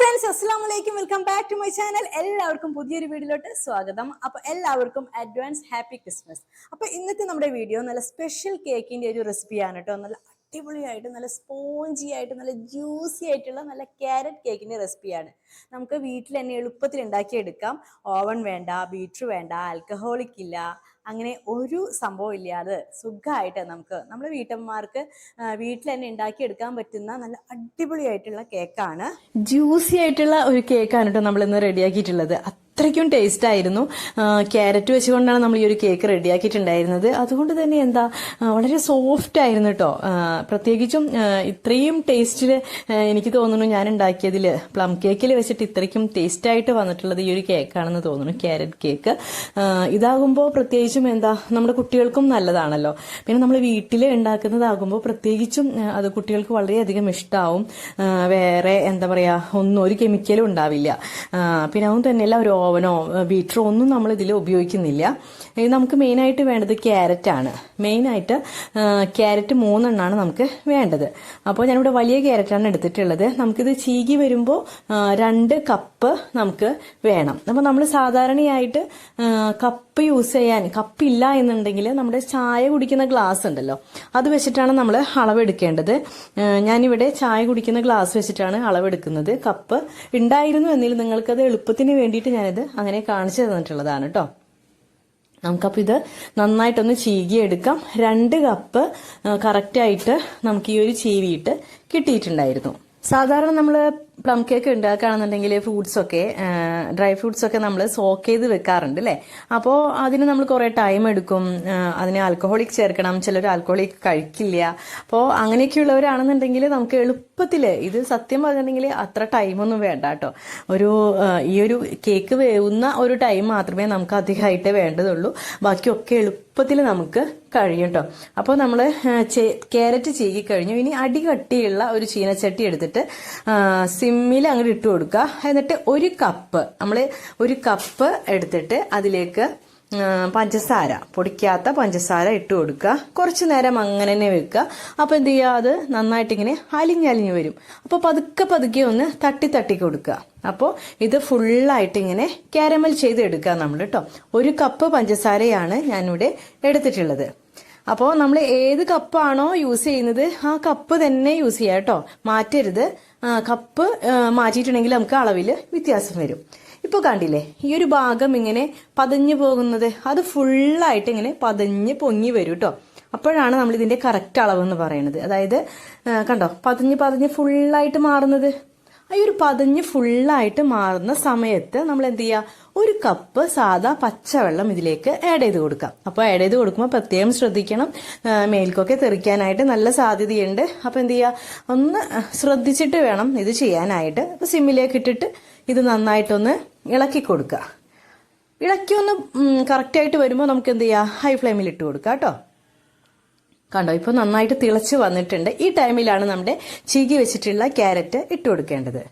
Friends, അസ്സലാമു അലൈക്കും. Welcome back to my channel. എല്ലാവർക്കും പുതിയൊരു വീഡിയോയിലോട്ട് സ്വാഗതം. അപ്പൊ എല്ലാവർക്കും അഡ്വാൻസ് ഹാപ്പി ക്രിസ്മസ്. അപ്പൊ ഇന്നത്തെ നമ്മുടെ വീഡിയോ നല്ല സ്പെഷ്യൽ കേക്കിന്റെ ഒരു റെസിപ്പിയാണ് കേട്ടോ. നല്ല അടിപൊളിയായിട്ട്, നല്ല സ്പോഞ്ചി ആയിട്ട്, നല്ല ജ്യൂസി ആയിട്ടുള്ള നല്ല ക്യാരറ്റ് കേക്കിന്റെ റെസിപ്പിയാണ്. നമുക്ക് വീട്ടിൽ തന്നെ എളുപ്പത്തിൽ ഉണ്ടാക്കിയെടുക്കാം. ഓവൻ വേണ്ട, ബീറ്റർ വേണ്ട, ആൽക്കഹോളിക് ഇല്ല, അങ്ങനെ ഒരു സംഭവം ഇല്ലാതെ സുഖമായിട്ട് നമ്മുടെ വീട്ടമ്മമാർക്ക് വീട്ടിൽ തന്നെ ഉണ്ടാക്കിയെടുക്കാൻ പറ്റുന്ന നല്ല അടിപൊളിയായിട്ടുള്ള കേക്കാണ്. ജ്യൂസി ആയിട്ടുള്ള ഒരു കേക്കാണ് കേട്ടോ നമ്മൾ ഇന്ന് റെഡിയാക്കിയിട്ടുള്ളത്. അത്രയ്ക്കും ടേസ്റ്റ് ആയിരുന്നു. ക്യാരറ്റ് വെച്ചുകൊണ്ടാണ് നമ്മൾ ഈ ഒരു കേക്ക് റെഡിയാക്കിയിട്ടുണ്ടായിരുന്നത്. അതുകൊണ്ട് തന്നെ വളരെ സോഫ്റ്റ് ആയിരുന്നു കേട്ടോ. പ്രത്യേകിച്ചും ഇത്രയും ടേസ്റ്റിൽ എനിക്ക് തോന്നുന്നു ഞാൻ ഉണ്ടാക്കിയതിൽ പ്ലം കേക്കിൽ വെച്ചിട്ട് ഇത്രയ്ക്കും ടേസ്റ്റ് ആയിട്ട് വന്നിട്ടുള്ളത് ഈ ഒരു കേക്കാണെന്ന് തോന്നുന്നു, ക്യാരറ്റ് കേക്ക്. ഇതാകുമ്പോൾ പ്രത്യേകിച്ചും നമ്മുടെ കുട്ടികൾക്കും നല്ലതാണല്ലോ. പിന്നെ നമ്മൾ വീട്ടിൽ ഉണ്ടാക്കുന്നതാകുമ്പോൾ പ്രത്യേകിച്ചും അത് കുട്ടികൾക്ക് വളരെയധികം ഇഷ്ടമാവും. വേറെ ഒരു കെമിക്കലും ഉണ്ടാവില്ല. പിന്നെ അതും തന്നെയല്ല, ഒരു ഓവനോ ബീറ്ററോ ഒന്നും നമ്മൾ ഇതിൽ ഉപയോഗിക്കുന്നില്ല. നമുക്ക് മെയിനായിട്ട് വേണ്ടത് ക്യാരറ്റ് ആണ്. മെയിനായിട്ട് ക്യാരറ്റ് 3 എണ്ണമാണ് നമുക്ക് വേണ്ടത്. അപ്പോൾ ഞാനിവിടെ വലിയ ക്യാരറ്റാണ് എടുത്തിട്ടുള്ളത്. നമുക്കിത് ചീകി വരുമ്പോൾ 2 കപ്പ് നമുക്ക് വേണം. അപ്പോൾ നമ്മൾ സാധാരണയായിട്ട് കപ്പില്ല എന്നുണ്ടെങ്കിൽ നമ്മുടെ ചായ കുടിക്കുന്ന ഗ്ലാസ് ഉണ്ടല്ലോ, അത് വെച്ചിട്ടാണ് നമ്മൾ അളവെടുക്കേണ്ടത്. ഞാനിവിടെ ചായ കുടിക്കുന്ന ഗ്ലാസ് വെച്ചിട്ടാണ് അളവെടുക്കുന്നത്. കപ്പ് ഉണ്ടായിരുന്നു എന്നിൽ നിങ്ങൾക്കത് എളുപ്പത്തിന് വേണ്ടിയിട്ട് ഞാനിത് അങ്ങനെ കാണിച്ചു തന്നിട്ടുള്ളതാണ് കേട്ടോ. നമുക്കപ്പോൾ ഇത് നന്നായിട്ടൊന്ന് ചീകിയെടുക്കാം. 2 കപ്പ് കറക്റ്റായിട്ട് നമുക്ക് ഈ ഒരു ചീവിയിട്ട് കിട്ടിയിട്ടുണ്ടായിരുന്നു. സാധാരണ നമ്മൾ പ്ലം കേക്ക് ഉണ്ടാക്കുകയാണെന്നുണ്ടെങ്കിൽ ഡ്രൈ ഫ്രൂട്ട്സ് ഒക്കെ നമ്മൾ സോക്ക് ചെയ്ത് വെക്കാറുണ്ട് അല്ലേ. അപ്പോൾ അതിന് നമ്മൾ കുറേ ടൈം എടുക്കും. അതിന് ആൽക്കഹോളിക് ചേർക്കണം, ചിലർ ആൽക്കഹോളിക് കഴിക്കില്ല. അപ്പോൾ അങ്ങനെയൊക്കെയുള്ളവരാണെന്നുണ്ടെങ്കിൽ നമുക്ക് എളുപ്പത്തിൽ ഇത് സത്യം പറഞ്ഞിട്ടുണ്ടെങ്കിൽ അത്ര ടൈമൊന്നും വേണ്ട കേട്ടോ. ഈ ഒരു കേക്ക് വേവുന്ന ഒരു ടൈം മാത്രമേ നമുക്ക് അധികമായിട്ട് വേണ്ടതുള്ളൂ. ബാക്കിയൊക്കെ എളുപ്പത്തിൽ നമുക്ക് കഴിയും കേട്ടോ. അപ്പോൾ നമ്മൾ ക്യാരറ്റ് ചീകി കഴിഞ്ഞു. ഇനി അടികട്ടിയുള്ള ഒരു ചീനച്ചട്ടി എടുത്തിട്ട് സിമ്മിൽ അങ്ങോട്ട് ഇട്ട് കൊടുക്കുക. എന്നിട്ട് ഒരു കപ്പ് എടുത്തിട്ട് അതിലേക്ക് പൊടിക്കാത്ത പഞ്ചസാര ഇട്ട് കൊടുക്കുക. കുറച്ചു നേരം അങ്ങനെ തന്നെ വെക്കുക. അപ്പോൾ എന്ത് ചെയ്യുക, അത് നന്നായിട്ട് ഇങ്ങനെ അലിഞ്ഞലിഞ്ഞ് വരും. അപ്പോൾ പതുക്കെ ഒന്ന് തട്ടി കൊടുക്കുക. അപ്പോൾ ഇത് ഫുള്ളായിട്ട് ഇങ്ങനെ കാരമൽ ചെയ്ത് എടുക്കുക നമ്മൾ കേട്ടോ. 1 കപ്പ് പഞ്ചസാരയാണ് ഞാനിവിടെ എടുത്തിട്ടുള്ളത്. അപ്പോൾ നമ്മൾ ഏത് കപ്പാണോ യൂസ് ചെയ്യുന്നത് ആ കപ്പ് തന്നെ യൂസ് ചെയ്യുക കേട്ടോ, മാറ്റരുത്. കപ്പ് മാറ്റിയിട്ടുണ്ടെങ്കിൽ നമുക്ക് അളവിൽ വ്യത്യാസം വരും. ഇപ്പോൾ കണ്ടില്ലേ, ഈ ഒരു ഭാഗം ഇങ്ങനെ പതഞ്ഞു പോകുന്നത്, അത് ഫുള്ളായിട്ട് ഇങ്ങനെ പതഞ്ഞ് പൊങ്ങി വരും കേട്ടോ. അപ്പോഴാണ് നമ്മൾ ഇതിന്റെ കറക്റ്റ് അളവെന്ന് പറയുന്നത്. അതായത് കണ്ടോ, പതഞ്ഞ് ഫുള്ളായിട്ട് മാറുന്നത്. ഈ ഒരു പതഞ്ഞ് ഫുള്ളായിട്ട് മാറുന്ന സമയത്ത് നമ്മൾ എന്ത് ചെയ്യുക, 1 കപ്പ് സാധാ പച്ചവെള്ളം ഇതിലേക്ക് ആഡ് ചെയ്ത് കൊടുക്കാം. അപ്പോൾ ആഡ് ചെയ്ത് കൊടുക്കുമ്പോൾ പ്രത്യേകം ശ്രദ്ധിക്കണം, മേൽക്കൊക്കെ തെറിക്കാനായിട്ട് നല്ല സാധ്യതയുണ്ട്. അപ്പോൾ എന്ത് ചെയ്യുക, ഒന്ന് ശ്രദ്ധിച്ചിട്ട് വേണം ഇത് ചെയ്യാനായിട്ട്. അപ്പോൾ സിമ്മിലേക്ക് ഇട്ടിട്ട് ഇത് നന്നായിട്ടൊന്ന് ഇളക്കി കൊടുക്കുക. ഇളക്കി ഒന്ന് കറക്റ്റായിട്ട് വരുമ്പോൾ നമുക്ക് എന്ത് ചെയ്യുക, ഹൈ ഫ്ലെയിമിൽ ഇട്ട് കൊടുക്കുക കേട്ടോ. കണ്ടോ, ഇപ്പോൾ നന്നായിട്ട് തിളച്ച് വന്നിട്ടുണ്ട്. ഈ ടൈമിലാണ് നമ്മുടെ ചീകി വെച്ചിട്ടുള്ള ക്യാരറ്റ് ഇട്ട് കൊടുക്കേണ്ടത്.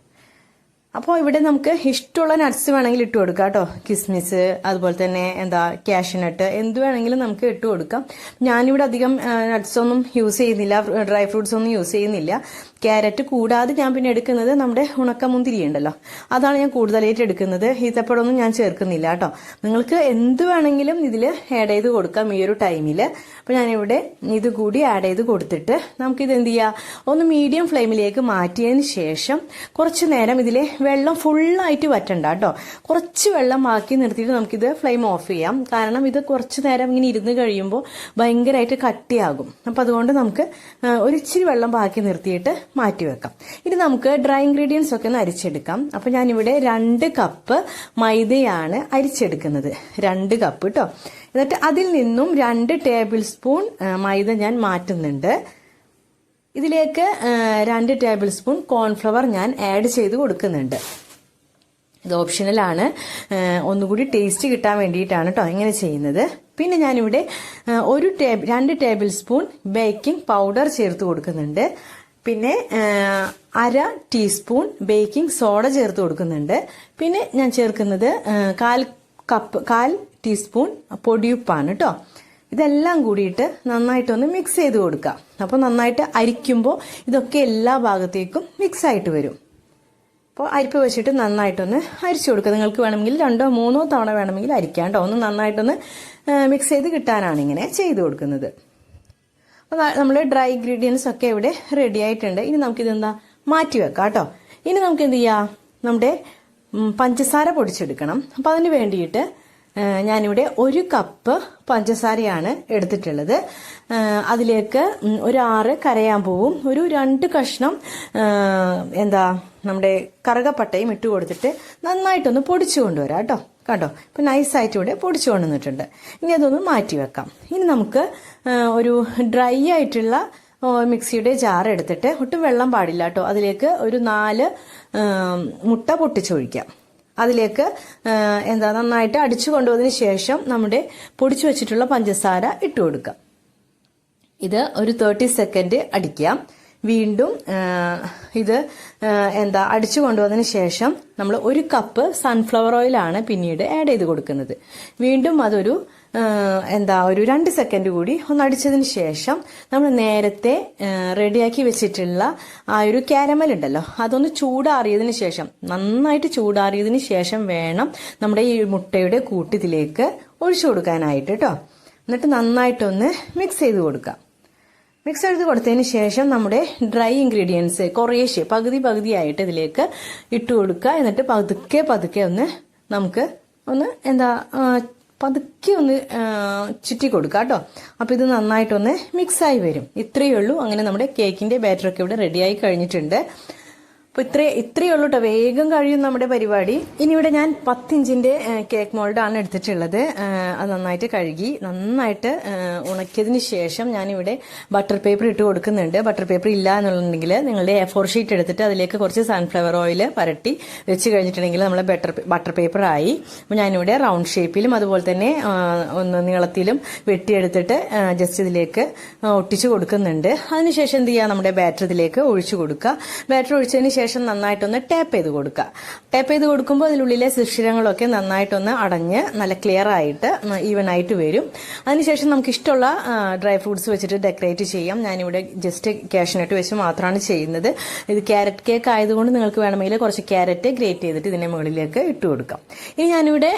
അപ്പോൾ ഇവിടെ നമുക്ക് ഇഷ്ടമുള്ള നട്ട്സ് വേണമെങ്കിൽ ഇട്ട് കൊടുക്കാം കേട്ടോ. കിസ്മിസ്, അതുപോലെ തന്നെ കാഷ്യൂനട്ട്, എന്ത് വേണമെങ്കിലും നമുക്ക് ഇട്ട് കൊടുക്കാം. ഞാനിവിടെ അധികം നട്ട്സ് ഒന്നും യൂസ് ചെയ്യുന്നില്ല, ഡ്രൈ ഫ്രൂട്ട്സ് ഒന്നും യൂസ് ചെയ്യുന്നില്ല. ക്യാരറ്റ് കൂടാതെ ഞാൻ പിന്നെ എടുക്കുന്നത് നമ്മുടെ ഉണക്കമുന്തിരി ഉണ്ടല്ലോ, അതാണ് ഞാൻ കൂടുതലായിട്ട് എടുക്കുന്നത്. ഈത്തപ്പഴമൊന്നും ഞാൻ ചേർക്കുന്നില്ല കേട്ടോ. നിങ്ങൾക്ക് എന്ത് വേണമെങ്കിലും ഇതിൽ ആഡ് ചെയ്ത് കൊടുക്കാം ഈ ഒരു ടൈമിൽ. അപ്പോൾ ഞാനിവിടെ ഇത് കൂടി ആഡ് ചെയ്ത് കൊടുത്തിട്ട് നമുക്കിത് എന്ത് ചെയ്യുക, ഒന്ന് മീഡിയം ഫ്ലെയിമിലേക്ക് മാറ്റിയതിന് ശേഷം കുറച്ച് നേരം ഇതിലെ വെള്ളം ഫുള്ളായിട്ട് വറ്റണ്ട കേട്ടോ. കുറച്ച് വെള്ളം ബാക്കി നിർത്തിയിട്ട് നമുക്കിത് ഫ്ലെയിം ഓഫ് ചെയ്യാം. കാരണം ഇത് കുറച്ച് നേരം ഇങ്ങനെ ഇരുന്ന് കഴിയുമ്പോൾ ഭയങ്കരമായിട്ട് കട്ടിയാകും. അപ്പം അതുകൊണ്ട് നമുക്ക് ഒരിച്ചിരി വെള്ളം ബാക്കി നിർത്തിയിട്ട് മാറ്റി വെക്കാം. ഇനി നമുക്ക് ഡ്രൈ ഇൻഗ്രീഡിയൻസ് ഒക്കെ ഒന്ന് അരിച്ചെടുക്കാം. അപ്പം ഞാനിവിടെ 2 കപ്പ് മൈദയാണ് അരിച്ചെടുക്കുന്നത്. 2 കപ്പ് കേട്ടോ. എന്നിട്ട് അതിൽ നിന്നും 2 ടേബിൾ സ്പൂൺ മൈദ ഞാൻ മാറ്റുന്നുണ്ട്. ഇതിലേക്ക് 2 ടേബിൾ സ്പൂൺ കോൺഫ്ലവർ ഞാൻ ആഡ് ചെയ്ത് കൊടുക്കുന്നുണ്ട്. ഇത് ഓപ്ഷണലാണ്, ഒന്നുകൂടി ടേസ്റ്റ് കിട്ടാൻ വേണ്ടിയിട്ടാണ് കേട്ടോ ഇങ്ങനെ ചെയ്യുന്നത്. പിന്നെ ഞാനിവിടെ 2 ടേബിൾ സ്പൂൺ ബേക്കിംഗ് പൗഡർ ചേർത്ത് കൊടുക്കുന്നുണ്ട്. പിന്നെ 1/2 ടീസ്പൂൺ ബേക്കിംഗ് സോഡ ചേർത്ത് കൊടുക്കുന്നുണ്ട്. പിന്നെ ഞാൻ ചേർക്കുന്നത് 1/4 ടീസ്പൂൺ പൊടിയുപ്പാണ് കേട്ടോ. ഇതെല്ലാം കൂടിയിട്ട് നന്നായിട്ടൊന്ന് മിക്സ് ചെയ്ത് കൊടുക്കാം. അപ്പോൾ നന്നായിട്ട് അരിക്കുമ്പോൾ ഇതൊക്കെ എല്ലാ ഭാഗത്തേക്കും മിക്സ് ആയിട്ട് വരും. അപ്പോൾ അരിപ്പ് വെച്ചിട്ട് നന്നായിട്ടൊന്ന് അരിച്ചു കൊടുക്കുക. നിങ്ങൾക്ക് വേണമെങ്കിൽ 2 or 3 തവണ വേണമെങ്കിൽ അരിക്കാം കേട്ടോ. ഒന്ന് നന്നായിട്ടൊന്ന് മിക്സ് ചെയ്ത് കിട്ടാനാണ് ഇങ്ങനെ ചെയ്ത് കൊടുക്കുന്നത്. അപ്പോൾ നമ്മൾ ഡ്രൈ ഇൻഗ്രീഡിയൻസ് ഒക്കെ ഇവിടെ റെഡി ആയിട്ടുണ്ട്. ഇനി നമുക്കിതെന്താ മാറ്റി വെക്കാം കേട്ടോ. ഇനി നമുക്ക് എന്ത് ചെയ്യാം, നമ്മുടെ പഞ്ചസാര പൊടിച്ചെടുക്കണം. അപ്പം അതിന് വേണ്ടിയിട്ട് ഞാനിവിടെ 1 കപ്പ് പഞ്ചസാരയാണ് എടുത്തിട്ടുള്ളത്. അതിലേക്ക് ഒരു 6 കരയാമ്പൂവും ഒരു 2 കഷ്ണം നമ്മുടെ കറുകപ്പട്ടയും ഇട്ട് കൊടുത്തിട്ട് നന്നായിട്ടൊന്ന് പൊടിച്ചു കൊണ്ടുവരാം കേട്ടോ. കണ്ടോ, ഇപ്പം നൈസായിട്ട് ഇവിടെ പൊടിച്ചു കൊണ്ടുവന്നിട്ടുണ്ട്. ഇനി അതൊന്ന് മാറ്റി വെക്കാം. ഇനി നമുക്ക് ഒരു ഡ്രൈ ആയിട്ടുള്ള മിക്സിയുടെ ജാർ എടുത്തിട്ട് ഒട്ടും വെള്ളം പാടില്ല കേട്ടോ. അതിലേക്ക് ഒരു 4 മുട്ട പൊട്ടിച്ചൊഴിക്കാം. അതിലേക്ക് നന്നായിട്ട് അടിച്ചു കൊണ്ടുവന്നതിന് ശേഷം നമ്മുടെ പൊടിച്ചു വെച്ചിട്ടുള്ള പഞ്ചസാര ഇട്ട് കൊടുക്കാം. ഇത് ഒരു 30 സെക്കൻഡ് അടിക്കാം. വീണ്ടും ഇത് അടിച്ചു കൊണ്ടുവന്നതിന് ശേഷം നമ്മൾ 1 കപ്പ് സൺഫ്ലവർ ഓയിലാണ് പിന്നീട് ആഡ് ചെയ്ത് കൊടുക്കുന്നത്. വീണ്ടും അതൊരു ഒരു 2 സെക്കൻഡ് കൂടി ഒന്ന് അടിച്ചതിന് ശേഷം നമ്മൾ നേരത്തെ റെഡിയാക്കി വെച്ചിട്ടുള്ള ആ ഒരു കാരമൽ ഉണ്ടല്ലോ, അതൊന്ന് ചൂടാറിയതിന് ശേഷം, നന്നായിട്ട് ചൂടാറിയതിന് ശേഷം വേണം നമ്മുടെ ഈ മുട്ടയുടെ കൂട്ടിതിലേക്ക് ഒഴിച്ചു കൊടുക്കാനായിട്ട് കേട്ടോ. എന്നിട്ട് നന്നായിട്ടൊന്ന് മിക്സ് ചെയ്ത് കൊടുക്കാം. മിക്സ് ചെയ്ത് കൊടുത്തതിന് ശേഷം നമ്മുടെ ഡ്രൈ ഇൻഗ്രീഡിയൻസ് കുറേശ്ശെ പകുതിയായിട്ട് ഇതിലേക്ക് ഇട്ട് കൊടുക്കുക. എന്നിട്ട് പതുക്കെ ഒന്ന് നമുക്ക് പതുക്കെ ഒന്ന് ചുറ്റി കൊടുക്കുക കേട്ടോ. അപ്പോൾ ഇത് നന്നായിട്ടൊന്ന് മിക്സായി വരും. ഇത്രയേ ഉള്ളൂ. അങ്ങനെ നമ്മുടെ കേക്കിന്റെ ബാറ്ററൊക്കെ ഇവിടെ റെഡിയായി കഴിഞ്ഞിട്ടുണ്ട്. അപ്പോൾ ഇത്രയേ ഉള്ളൂ കേട്ടോ. വേഗം കഴിയും നമ്മുടെ പരിപാടി. ഇനി ഇവിടെ ഞാൻ 10 ഇഞ്ചിന്റെ കേക്ക് മോൾഡാണ് എടുത്തിട്ടുള്ളത്. അത് നന്നായിട്ട് കഴുകി നന്നായിട്ട് ഉണക്കിയതിന് ശേഷം ഞാനിവിടെ ബട്ടർ പേപ്പർ ഇട്ട് കൊടുക്കുന്നുണ്ട്. ബട്ടർ പേപ്പർ ഇല്ല എന്നുണ്ടെങ്കിൽ നിങ്ങളുടെ A4 ഷീറ്റ് എടുത്തിട്ട് അതിലേക്ക് കുറച്ച് സൺഫ്ലവർ ഓയിൽ പരട്ടി വെച്ച് കഴിഞ്ഞിട്ടുണ്ടെങ്കിൽ നമ്മളെ ബട്ടർ പേപ്പർ ആയി. അപ്പോൾ ഞാനിവിടെ റൗണ്ട് ഷേപ്പിലും അതുപോലെ തന്നെ ഒന്ന് നീളത്തിലും വെട്ടിയെടുത്തിട്ട് ജസ്റ്റ് ഇതിലേക്ക് ഒട്ടിച്ചു കൊടുക്കുന്നുണ്ട്. അതിനുശേഷം എന്ത് ചെയ്യുക, നമ്മുടെ ബാറ്റർ ഇതിലേക്ക് ഒഴിച്ചു കൊടുക്കുക. ബാറ്റർ ഒഴിച്ചതിന് ശേഷം നന്നായിട്ടൊന്ന് ടാപ്പ് ചെയ്ത് കൊടുക്കുക. ടാപ്പ് ചെയ്ത് കൊടുക്കുമ്പോൾ അതിനുള്ളിലെ സുഷിരങ്ങളൊക്കെ നന്നായിട്ടൊന്ന് അടഞ്ഞ് നല്ല ക്ലിയർ ആയിട്ട് ഈവൻ ആയിട്ട് വരും. അതിനുശേഷം നമുക്ക് ഇഷ്ടമുള്ള ഡ്രൈ ഫ്രൂട്ട്സ് വെച്ചിട്ട് ഡെക്കറേറ്റ് ചെയ്യാം. ഞാനിവിടെ ജസ്റ്റ് കാഷ്നട്ട് വെച്ച് മാത്രമാണ് ചെയ്യുന്നത്. ഇത് ക്യാരറ്റ് കേക്ക് ആയതുകൊണ്ട് നിങ്ങൾക്ക് വേണമെങ്കിൽ കുറച്ച് ക്യാരറ്റ് ഗ്രേറ്റ് ചെയ്തിട്ട് ഇതിന്റെ മുകളിലേക്ക് ഇട്ട് കൊടുക്കാം. ഇനി ഞാനിവിടെ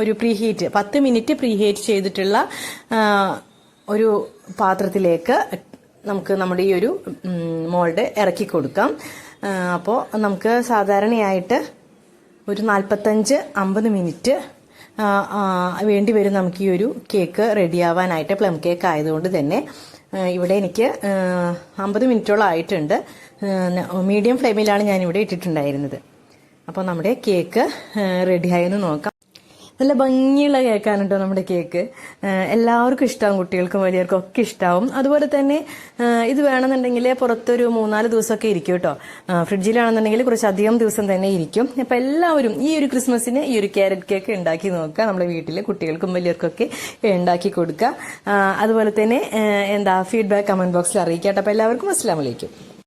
ഒരു 10 മിനിറ്റ് പ്രീഹീറ്റ് ചെയ്തിട്ടുള്ള ഒരു പാത്രത്തിലേക്ക് നമുക്ക് നമ്മുടെ ഈ ഒരു മോൾഡ് ഇറക്കി കൊടുക്കാം. അപ്പോൾ നമുക്ക് സാധാരണയായിട്ട് ഒരു 45-50 മിനിറ്റ് വേണ്ടി വരും നമുക്ക് ഈ ഒരു കേക്ക് റെഡിയാവാനായിട്ട്. പ്ലം കേക്ക് ആയതുകൊണ്ട് തന്നെ ഇവിടെ എനിക്ക് 50 മിനിറ്റോളം ആയിട്ടുണ്ട്. മീഡിയം ഫ്ലെയിമിലാണ് ഞാനിവിടെ ഇട്ടിട്ടുണ്ടായിരുന്നത്. അപ്പോൾ നമ്മുടെ കേക്ക് റെഡിയായെന്ന് നോക്കാം. നല്ല ഭംഗിയുള്ള കേക്കാണ് കേട്ടോ നമ്മുടെ കേക്ക്. എല്ലാവർക്കും ഇഷ്ടമാവും, കുട്ടികൾക്കും വലിയവർക്കും ഒക്കെ ഇഷ്ടമാവും. അതുപോലെ തന്നെ ഇത് വേണമെന്നുണ്ടെങ്കിൽ പുറത്തൊരു 3-4 ദിവസമൊക്കെ ഇരിക്കും കേട്ടോ. ഫ്രിഡ്ജിലാണെന്നുണ്ടെങ്കിൽ കുറച്ചധികം ദിവസം തന്നെ ഇരിക്കും. അപ്പം എല്ലാവരും ഈ ഒരു ക്രിസ്മസിന് ഈ ഒരു ക്യാരറ്റ് കേക്ക് ഉണ്ടാക്കി നോക്കുക. നമ്മുടെ വീട്ടിൽ കുട്ടികൾക്കും വലിയവർക്കൊക്കെ ഉണ്ടാക്കി കൊടുക്കുക. അതുപോലെ തന്നെ ഫീഡ്ബാക്ക് കമന്റ് ബോക്സിൽ അറിയിക്കാം കേട്ടോ. അപ്പം എല്ലാവർക്കും അസ്സലാമു അലൈക്കും.